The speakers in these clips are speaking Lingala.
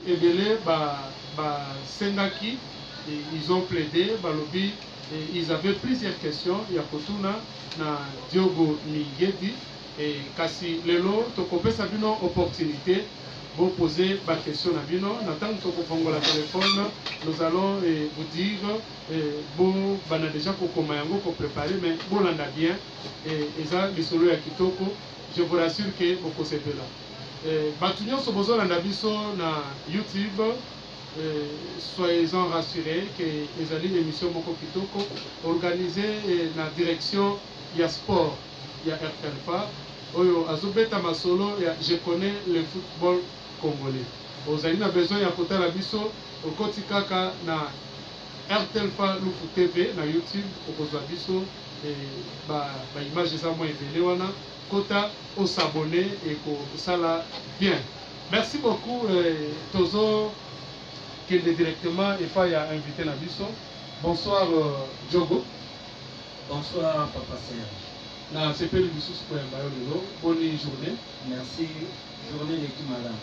ebele Sengaki, ils ont plaidé, balobi, ils avaient plusieurs questions, Yakotuna, na Diogo Mingedi, et kasi lelo tokopesa bino opportunité pour poser ma question à bino. Nathan tokofongo la téléphone, nous allons vous dire bon bana déjà kokoma yango ko préparer mais bon landa bien et ça les solo ya kitoko, je vous rassure que vous possédez là. Batunyo so bozo landa biso na YouTube. Soyez-en rassurés que les alliés d'émission Moko Kitoko organisée dans la direction il y a sport, il y a RTLFA, Azobeta Masolo, je connais le football congolais. Vous avez besoin de côté la biso, au Kotikaka na RTLFA Lufu TV na YouTube, au Kozabiso, image de ça moi évelé wana, kota au s'abonner et ko ça là bien. Merci beaucoup Tozo. Qu'il est directement et pas y a invité Nabiso. Bonsoir Diogo. Bonsoir Papa Serge. Na c'est le bisous pour bonne journée. Merci. Journée d'équipe madame.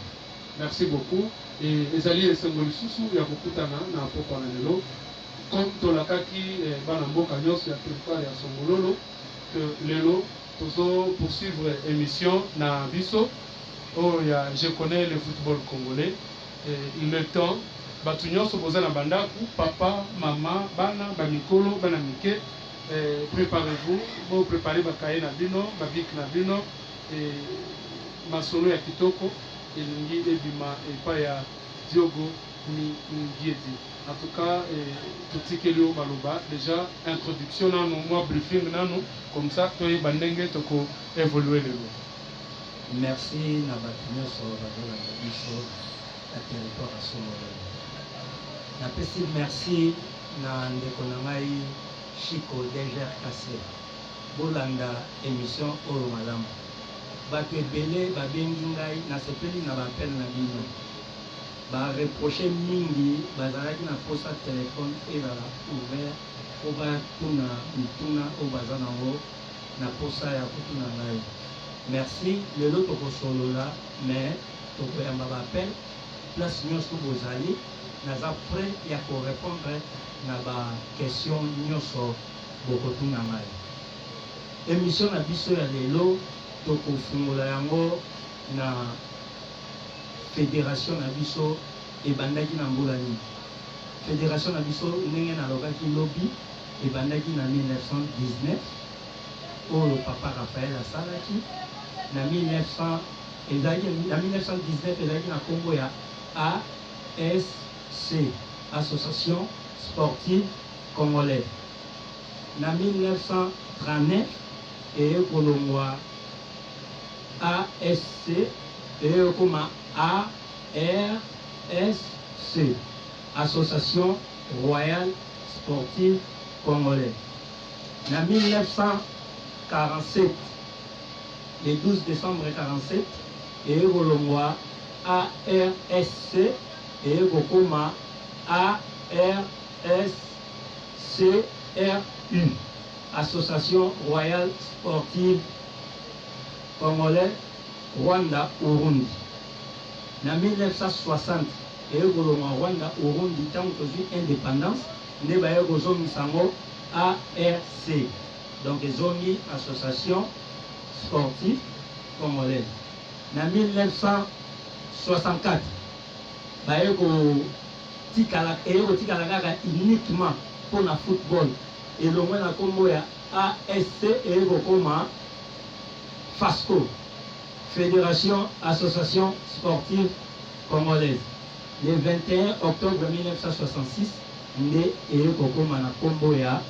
Merci beaucoup. Et les alliés de Sengoli Soussou, il y a beaucoup de temps na poko na lelo. Comme Tolakaki Banambo Kanyos ya territoire ya Songololo que lelo tozo poursuivre émission na biso. Oh ya je connais le football congolais et le temps Batunyo so boza na bandaku, papa, maman, bana, bamikolo, bana mike, préparez-vous, vous préparez bakaye na bino, babik na bino, masolo ya kitoko, elingi ebima epa ya Diogo Mingedi. En tout cas, tutikeli baloba, déjà introduction nanu, moi briefing nanu, comme ça, toye bandenge toko évoluer lelo. Merci na Batunyo so bazola na biso la territoire à Songololo. Napesi merci na ndeko na ngai Chico Deger Kassé bolanda émission oyo malamu bato ebele babengi ngai nasepeli na bapel na bino bareproche mingi bazalaki na posa telefone ezala ouvert po batuna mituna oyo baza nango na posa ya kotuna ngai merci lelo tokosolola mais tokoyamba bapel place nyonso bozali naza prêt ya korépondre na ba question nyonso bokotuna ngai émission na biso ya lelo tokofungola yango na fédération na biso ebandaki na mbula nini fédération na biso ndenge nalobaki lobi ebandaki na 1919 oyo papa Raphaël asalaki na 1919 ezalaki na kombo ya ASC, Association Sportive Congolaise. En 1939, et Kolongwa ASC, et comme ARSC, Association Royale Sportive Congolaise. En 1947, le 12 décembre 1947, et Kolongwa ARSC, et Gokoma ARSCRU, Association Royale Sportive Congolaise, Rwanda, Urundi. En 1960, et Goloma Rwanda, Urundi, tant que j'ai indépendance, ne va y ARC, donc Zongi Association Sportive Congolaise. En 1964, tikala uniquement pour le football et le moins la combo ya ASC et Gokoma FASCO, Fédération Association Sportive Congolaise. Le 21 octobre 1966, né et Gokoma na combo ya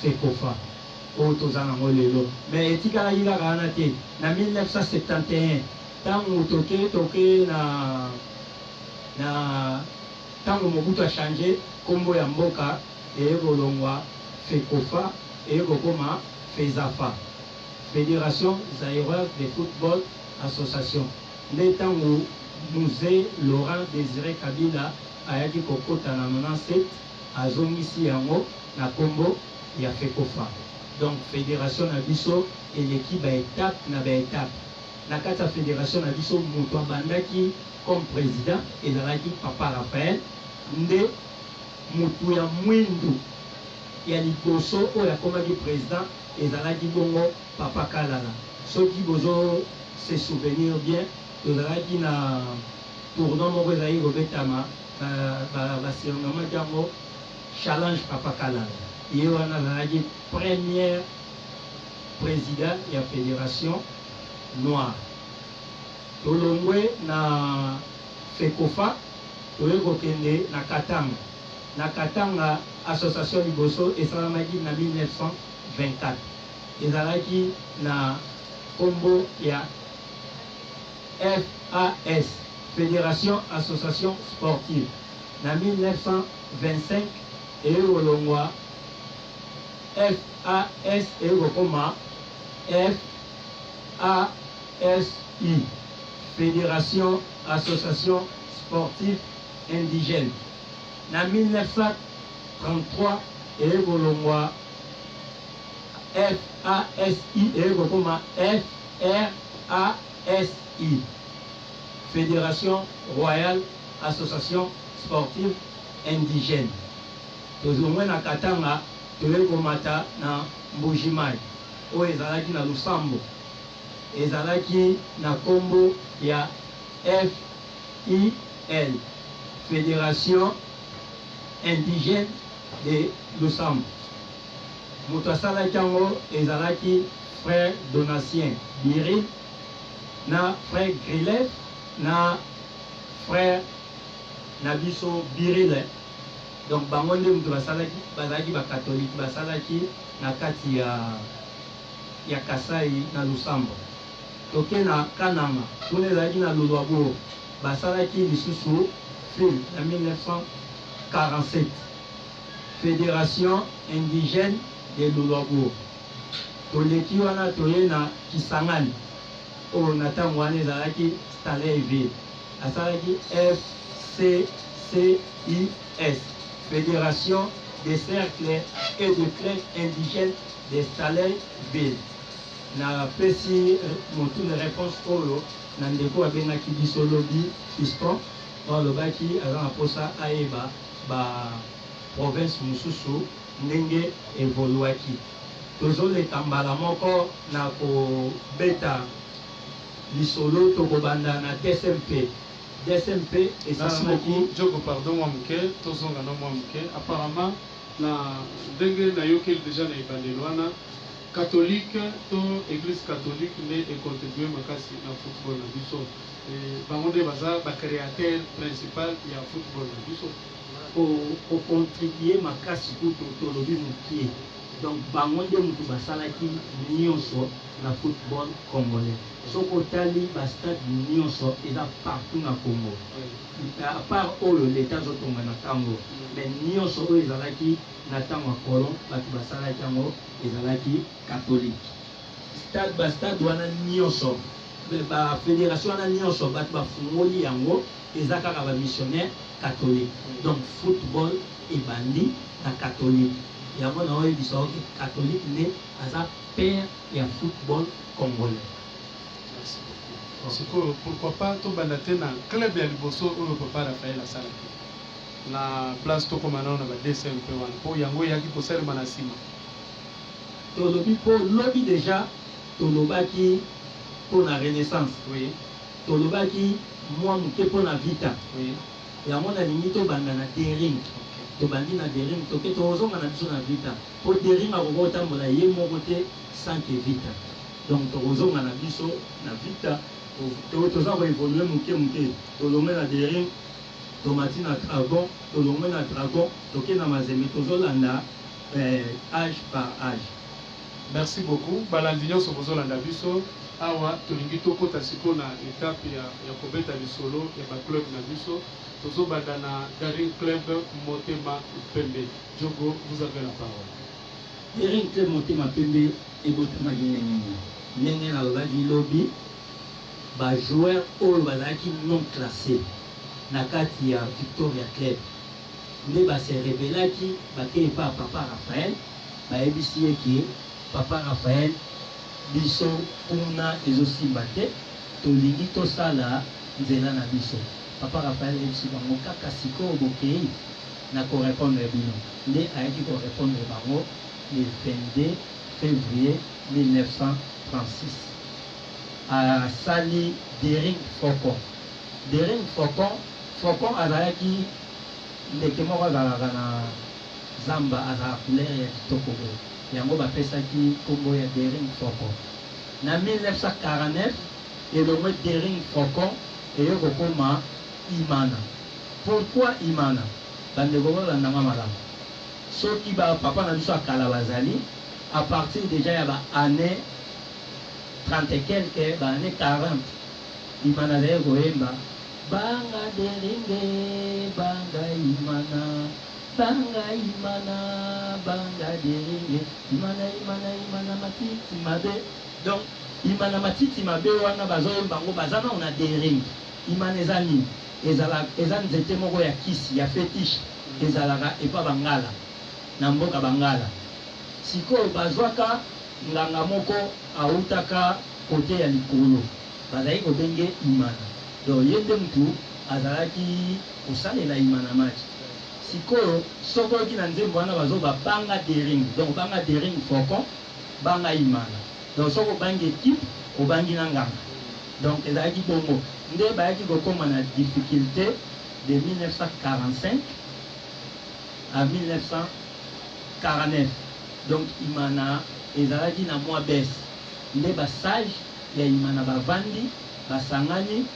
FECOFA. Mais etikala yila kanate na 1971 tango toke na tango Mobutu a changé kombo ya mboka ekolongwa FECOFA ekokoma FEZAFA, Fédération Zaïroise de Football Association. Nde tango musée Laurent Désiré Kabila ayaki kokota na 97 azongisi yango na kombo ya FECOFA. Donc fédération na biso et l'équipe ba étape na ba étape. Na kati ya fédération na biso moto abandaki comme président ezalaki papa Raphaël nde mutu ya mwindu ya liboso oyo akomaki président ezalaki bongo papa Kalala. Soki bozo se souvenir bien tozalaki na tournoi moko ezalaki kobetama basirngamaki yango challenge papa Kalala ye wana azalaki première président ya fédération noire. Tolongwe na FECOFA toye kokende na Katanga. Na Katanga association liboso esalamaki na 1924 ezalaki na kombo ya FAS Fédération Association Sportive. Na 1925 ekolongwa FAS ekokoma FASI Fédération Association Sportive Indigène. Na 1933 ekolongwa FASI ekokoma FRASI Fédération Royale Association Sportive Indigène. Tozongwe na Katanga toyekomata na Mbujimai oyo ezalaki na Lusambo ezalaki na kombo ya FIL Fédération Indigène de Lusambo. Moto asalaki yango ezalaki frère Donatien Biril na frère Grilev na frère Nabiso Biril. Donc bango nde moto bazalaki bakatholique basalaki na kati ya Kasai na Lusambo. Toke na Kananga kuna ezalaki na Lolwabo basalaki lisusu FIL na 1947 Fédération Indigène de Lolwabo. Toleki wana toye na Kisangani oyo na ntango wana ezalaki Stalerville asalaki FCCIS Fédération des cercles et de clubs indigènes de Stalerville. Na pesi motu de réponse oyo na ndeko abengaki biso lobi fiston alobaki aza na posa ayeba ba province mosusu ndenge evoluaki. Tozoleka mbala moko na kobeta lisolo tokobanda na DSMP. DSMP esalamaki Diogo pardon mwa moke tozonga na mwa moke apparemment na ndenge nayokeli déjà na ebandeli wana catholique to église catholique nde econtribue makasi na football na biso bango nde baza bacréateur principal ya football na biso ocontribue makasi kutu tolobi mokie. Donc bango nde motu basalaki nyonso na football congolais. Soko tali bastade nyonso eza partout na Congo. À part oyo l'état zotonga na tango mais nyonso oyo ezalaki na tango ya colon bato basalaki yango ezalaki catholique. Bastade wana nyonso bafédération wana nyonso bato bafungoli yango eza kaka bamissionnaire catholique. Donc football ebandi na catholique. Yango na oyebisa oke catholique nde aza père ya football congolais. Sikoyo pourquoi pas tobanda te na club ya liboso oyo papa Raphaël asalaki na place tokomana na ba DSMP wana po yango eyaki kosalema na nsima. Tolobi mpo lobi déjà tolobaki mpo na renaissance. Oui. Tolobaki mwa moke mpo na vita. Oui. Yango nalingi tobanda na terrain. Tobandi na dering toke tozonga na biso na vita po dering akoki kotambola ye moko te sans que vita. Donc tozonga na biso na vita toza koévolue moke tolonge na dering tomati na dragon tolonge na dragon toke na mazembe tozolanda âge par âge. Merci beaucoup balandi nyonso bozolanda biso awa tolingi tokota siko na étape ya kobeta lisolo ya baclub na biso tozobanda na Daring Club Motema Pembe. Diogo, vous avez la parole. Daring Club Motema Pembe ebotamaki ndenge nalobaki lobi bajoueur oyo bazalaki non classé na kati ya Victoria Club nde base rebelaki bakei pa papa Raphaël bayebisi eke papa Raphaël biso kuna ezosimba te tolingi tosala nzela na biso papa Raphaël ebisi bango kaka sikoyo bokei na korépondre bino nde ayaki korépondre bango le 22 février 1936 asali Dering Faucon. Dering Faucon azalaki ndeke moko azalaka na zamba azala couleur ya kitoko boye yango bapesaki nkombo ya Dering Faucon. Na 1949 elongwe Dering Faucon eyo kokoma Imana. Pourquoi Imana? Bandeko bolandanga malamu soki bapapa na biso akala bazali à partir déjà ya baannée 30 et quelques baannée 40 Imana azali koyemba banga Deringe banga Imana banga Imana banga Deringe Imana matiti mabe. Donc Imana matiti mabe wana bazoyemba ngo bazana on a Dering Imana eza nini eza nzete moko ya kisi ya fétiche ezalaka epa bangala na mboka bangala sikoyo bazwaka nganga moko autaka kote ya likolo bazali kobenge Imana. Donc ye nde mutu azalaki kosalela Imana mati sikoyo soko oki na nzembo wana bazoba banga Dering. Donc banga Dering Faucon banga Imana. Donc soko obangi équipe obangi na nganga. Donc ezalaki bongo nde bayaki kokoma na difficulté de 1945 à 1949. Donc Imana ezalaki na mwa bese nde basage ya Imana bavandi basangani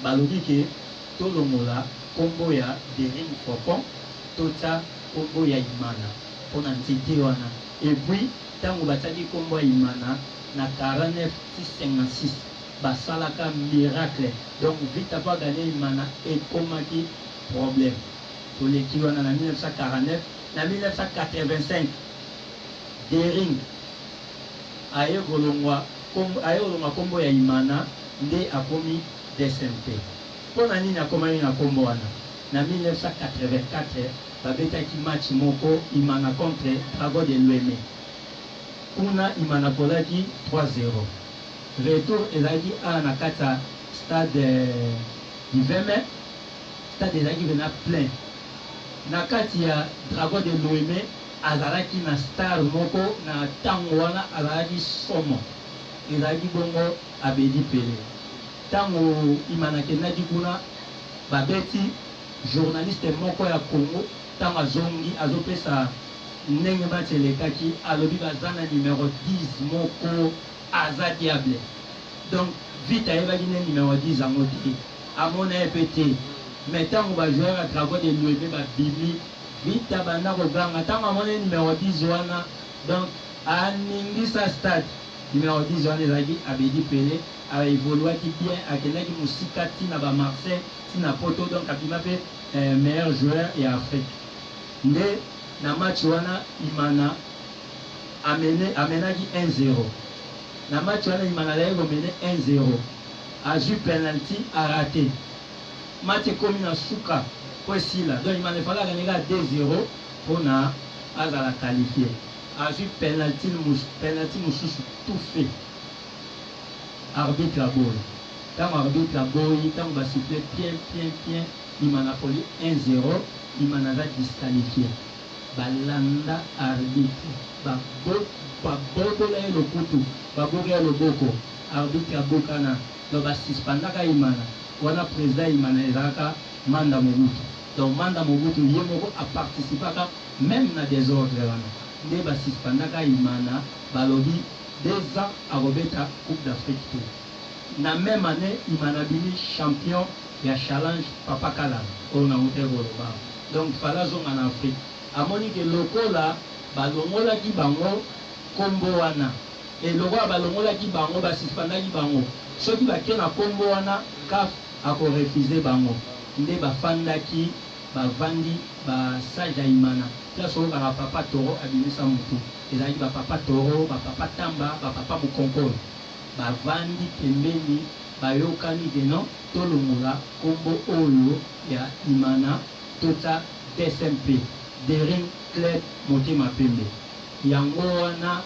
balobi ke tolongola nkombo ya Dering Faucon tota nkombo ya Imana mpona nzete wana. Et puis ntango batiaki nkombo ya Imana na 49-56 basalaka miracle. Donc vite apa gagné Imana ekomaki problème toleki wana na 1949. Na 1985 Dering aye kolongwa nkombo ya Imana nde akomi DSMP. Mpona nini akomami na nkombo wana? Na 1984 babetaki match moko Imana contre Dragon de Lweme. Kuna Imana kolaki 3-0. Retour ezalaki a na kati ya stade Iveme. Stade ezalaki vena plein. Na kati ya Dragon de Lweme azalaki na star moko na ntango wana azalaki somo ezalaki bongo Abedi Pele. Ntango Imana akendaki kuna babeti journaliste moko ya Congo ntango azongi azopesa ndenge match elekaki alobi baza na numéro 10 moko aza diable. Donc vite ayebaki ne numéro 10 yango te amona ye mpe te. Mais ntango bajoueur ya Dragon de Lweme babimi vite abanda koganga ntango amona numéro 10 wana. Donc aningisa stade numéro 10 wana ezalaki Abedi Pele. Aévoluaki bien akendaki mosika ntina bamarseille ntina poto. Donc abima mpe meilleur joueur ya Afrique. Nde na match wana Imana amenaki 1-0. Na match wana Imana azalaki komene 1-0 azwi penalty arate match ekomi na suka po esila. Donc Imana efali akendeka 2-0 mpona azala qualifié. Azwi penalty mosusu tout fait. Arbitre aboyi ntango arbitre aboyi ntango basiffle bien Imana poli 1-0 Imana aza disqualifié. Balanda arbitre babotola ye lokutu baboki ya loboko arbitre abokana. Donc basispandaka Imana wana président Imana ezalaka Manda Mobutu. Donc Manda Mobutu ye moko aparticipaka même na désordre wana nde basispandaka Imana balobi 2 ans akobeta Coupe d'Afrique te. Na même année Imana bini champion ya challenge Papa Kala oyo na mote koloba. Donc fala zonga na Afrique amoni ke lokola balongolaki bango nkombo wana lokola balongolaki bango basispandaki bango soki bake na nkombo wana CAF akorefuze bango nde bafandaki bavandi basage ya Imana. Place oyo kaka Papa Toro abimisa motu ezalaki bapapa Toro bapapa Tamba bapapa Mukonkolo bavandi pembeni bayokani ke non tolongola nkombo oyo ya Imana tota DSMP Dering Club Motema Pembe. Yango wana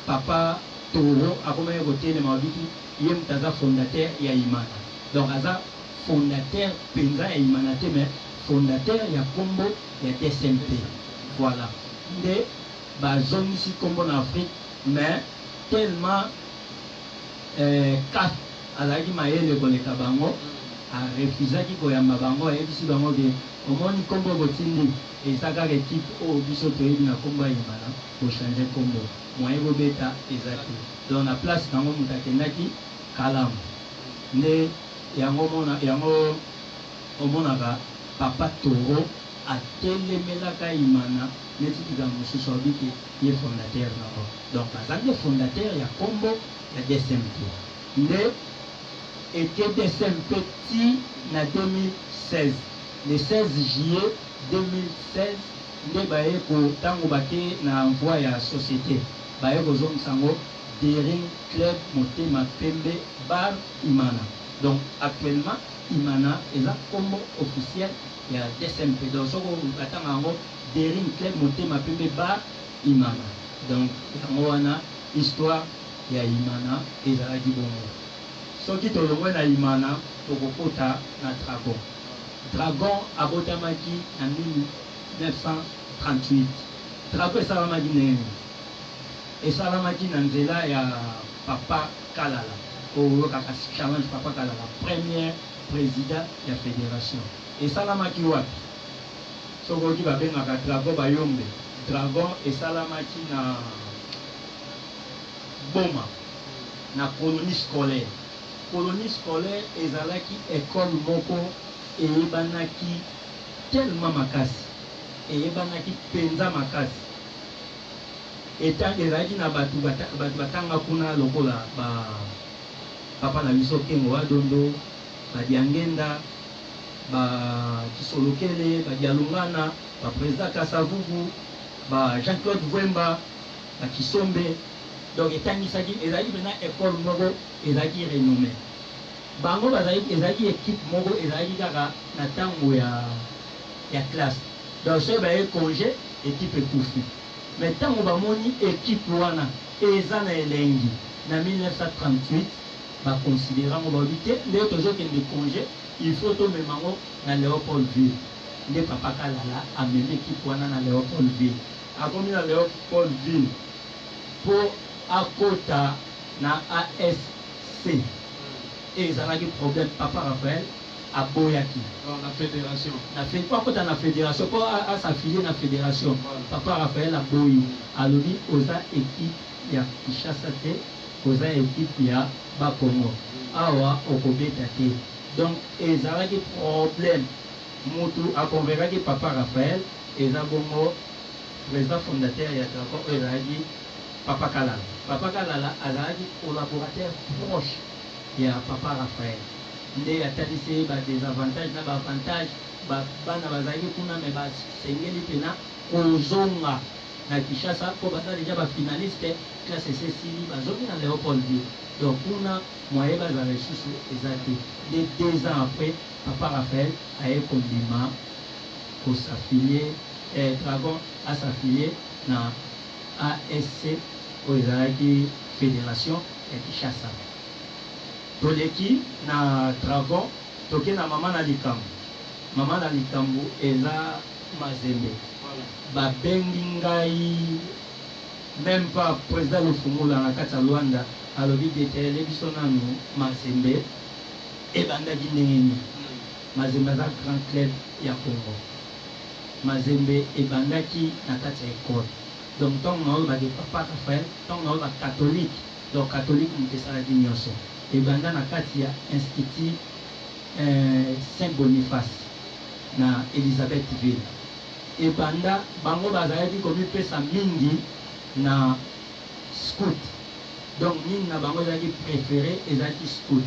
Papa Toro akomaki kotelema abiki ye moto aza fondateur ya Imana. Donc aza fondateur penza ya Imanate mais fondateur ya kombo ya DSMP. Voilà. Nde bazongisi kombo na Afrique mais tellement CAF azalaki mayele koleka bango arefusaki koyamba bango ayebisi bango ke omoni kombo botindi eza kaka ekipe oyo biso toyebi na kombo ya Imana kochange kombo moyen bobeta eza te. Donc na place nango moto akendaki Kalamu nde yango omonaka Papa Toro atelemelaka Imana neti likambo mosusu abiki ye fondateur nango. Donc azalaki fondateur ya kombo ya DSMP nde ete DSMP ti na 2016 le 16 juillet 2016 nde baye kotango bake na envoi ya société baye kozongisa yango Daring Club Motema Pembe Bar Imana. Donc actuellement Imana eza kombo officiel ya DSMP. Donc soko batanga yango Daring Club Motema Pembe Bar Imana. Donc yango wana histoire ya Imana ezalaki bongo. Soki tolongwe na Imana tokokota na Dragon. Dragon abotamaki en 1938. Dragon esalamaki ndenge esalamaki na nzela ya Papa Kalala oyo kaka challenge Papa Kalala premier président ya fédération. Esalamaki wapi? Sokoki babengaka Dragon Bayombe. Dragon esalamaki na Boma na colonie scolaire. Colonie scolaire ezalaki école moko eyebanaki tellement makasi eyebanaki penza makasi ezalaki na bato batanga kuna lokola papa na biso Kengo Wadondo badiangenda bakisolokele badialungana baprésident Kasavubu Jean-Claude Vwemba bakisombe. Donc etangisaki ezalaki mpena école moko ezalaki renommé bango ezalaki équipe moko ezalaki kaka na ntango ya classe. Donc soki baye congé équipe ekufi mais ntango bamoni équipe wana eza na elengi na 1938 baconsidéra yango babi te nde tozokende congé il faut tomema yango na Léopoldville. Nde Papa Kalala amemi équipe wana na Léopoldville. Akomi na Léopoldville po akota na ASC ezalaki problème. Papa Raphaël aboyaki la fédération na fait pas akota na fédération po asafilie na fédération. Papa Raphaël aboyi alobi oza équipe ya Kinshasa te oza équipe ya Bakongo awa okobeta te. Donc ezalaki problème mutu akonvekaki Papa Raphaël eza bongo président fondateur ya Dragon oyo ezalaki Papa Kalala. Papa Kalala azalaki collaborateur proche ya Papa Raphaël. Nde atalisi désavantage na avantage bana bazalaki kuna me basengeli mpena kozonga na Kinshasa po baza deja bafinaliste classe esesili bazongi na Léopoldville. Donc kuna moye bazala lisusu eza te. Nde 2 ans après Papa Raphaël aye kondima kosafilie Dragon asafilie na ASC oyo ezalaki fédération ya Kinshasa. Toleki na Dragon toke na mama na likambo. Mama na likambo eza Mazembe. Babengi ngai même pas président Lufungula na kati ya Luanda alobi detele biso nanu Mazembe ebandaki ndenge nini. Mazembe aza grand club ya Congo. Mazembe ebandaki na kati ya école. Donc ntango na oyo bade Papa Raphaël ntango na oyo bacatholique. Donc catholique moto esalaki nyonso ebanda na kati ya institut Saint Boniface na Elisabethville. Ebanda bango bazalaki komipesa mingi na scout. Donc mingi na bango ezalaki préféré ezalaki scout.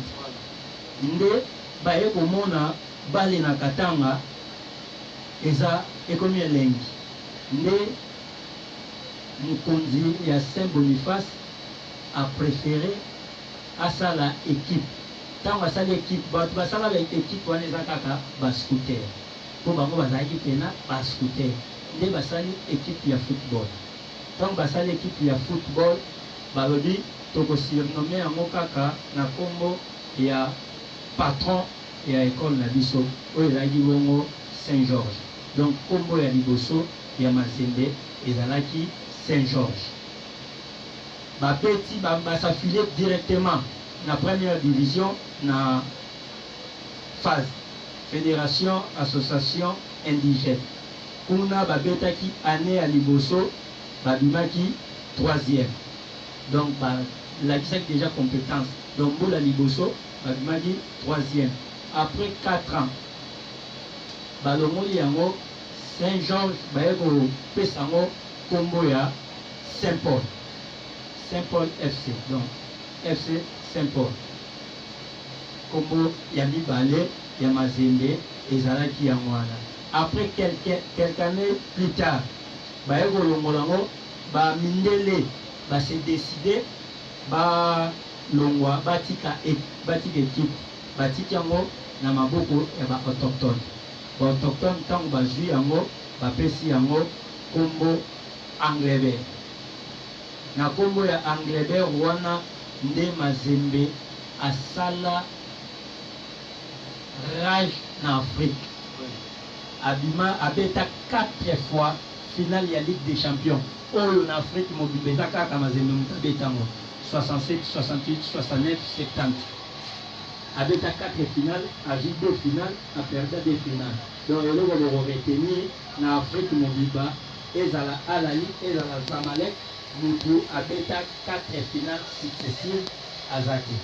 Nde baye komona bale na Katanga eza ekomi elengi. Nde mokonzi ya Saint Boniface a préféré asala équipe. Tango asala équipe bato basala équipe wana eza kaka bascouter po bango bazalaki pena bascouter. Nde basali équipe ya football. Tango basali équipe ya football balobi tokosurnomme yango kaka na kombo ya patron ya école na biso oyo ezalaki bongo Saint Georges. Donc kombo ya liboso ya Mazembe ezalaki Saint Georges. Bapeti basaffilié directement na première division na phase fédération association indigène. Kuna babetaki année ya liboso babimaki 3e. Donc lakisaki déjà compétence. Donc bola liboso babimaki 3e. Après 4 ans balongoli yango Saint Georges baye kopesa yango kombo ya Saint Paul. Saint Paul FC. Donc FC Saint Paul. Kombo ya mibale ya Mazembe ezalaki yango wana. Après quelques années plus tard baye kolongola yango bamindele base décidé balongwa batika équipe batiki yango na maboko ya ba-autochtone. Ba-autochtone ntango bazwi yango bapesi yango kombo Anglebert. Na kombo ya Anglebert wana nde Mazembe asala rage na Afrique. Abima abeta 4 fois finale ya Ligue des Champions. Oyo na Afrique mobimba kaka Mazembe mutabetango 67, 68, 69, 70. Abeta 4 finales, a joué 2 finales, a perdu 2 finales. Donc le logo va retenir na Afrique mobimba ezala Alali, ezala Zamalek, Mutu abeta 4 finales successives à Zaki.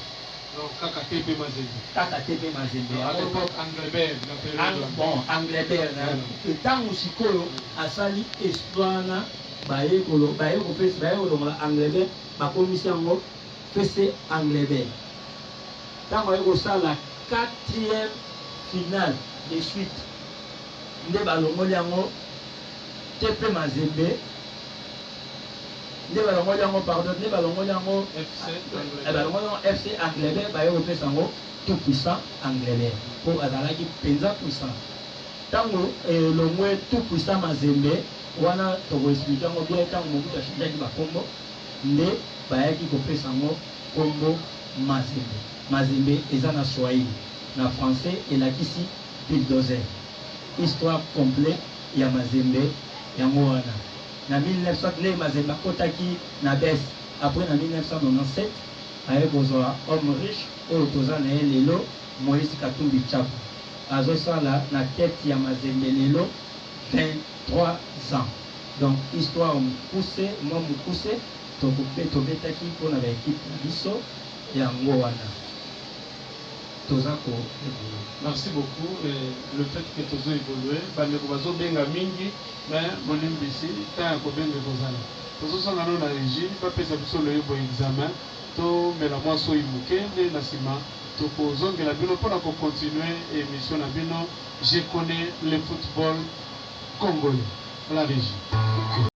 Donc kaka TP Mazembe. Kaka TP Mazembe. Anglebert. Bon, Anglebert. Tant sikoyo asali exploit na baye kopesa baye kolongola Anglebert bakomisi yango fese Anglebert. Ntango baye kosala 4e finale de suite nde balongoli yango TP Mazembe. Nde balongoli yango pardon, nde balongoli yango FC Anglebert baye kopesa yango tout puissant Anglebert po azalaki penza puissant. Ntango elongwe tout puissant Mazembe wana tokoexplike yango bien ntango mobutu achangeaki bakombo nde bayaki kopesa yango kombo Mazembe. Mazembe eza na Swahili, na français elakisi bulldozer. Histoire complète ya Mazembe yango wana. Na 1900 nde Mazembe akotaki na baisse. Après na 1997 aye kozwa homme riche oyo toza na ye lelo Moïse Katumbi Tchapa. Azosala na tête ya Mazembe lelo 23 ans. Donc histoire mukuse moi mukuse tobetaki mpona baéquipe na biso yango wana tozako. Merci beaucoup. Le fait que tozo évolué bandeko bazobenga mingi mais molimbisi ta kobenga kozala tozosanga no na régie bapesa biso loyebo examen to mela mwa so imuke nde na nsima tokozongela bino mpona kocontinue émission na bino Je connais le football congolais. La régie.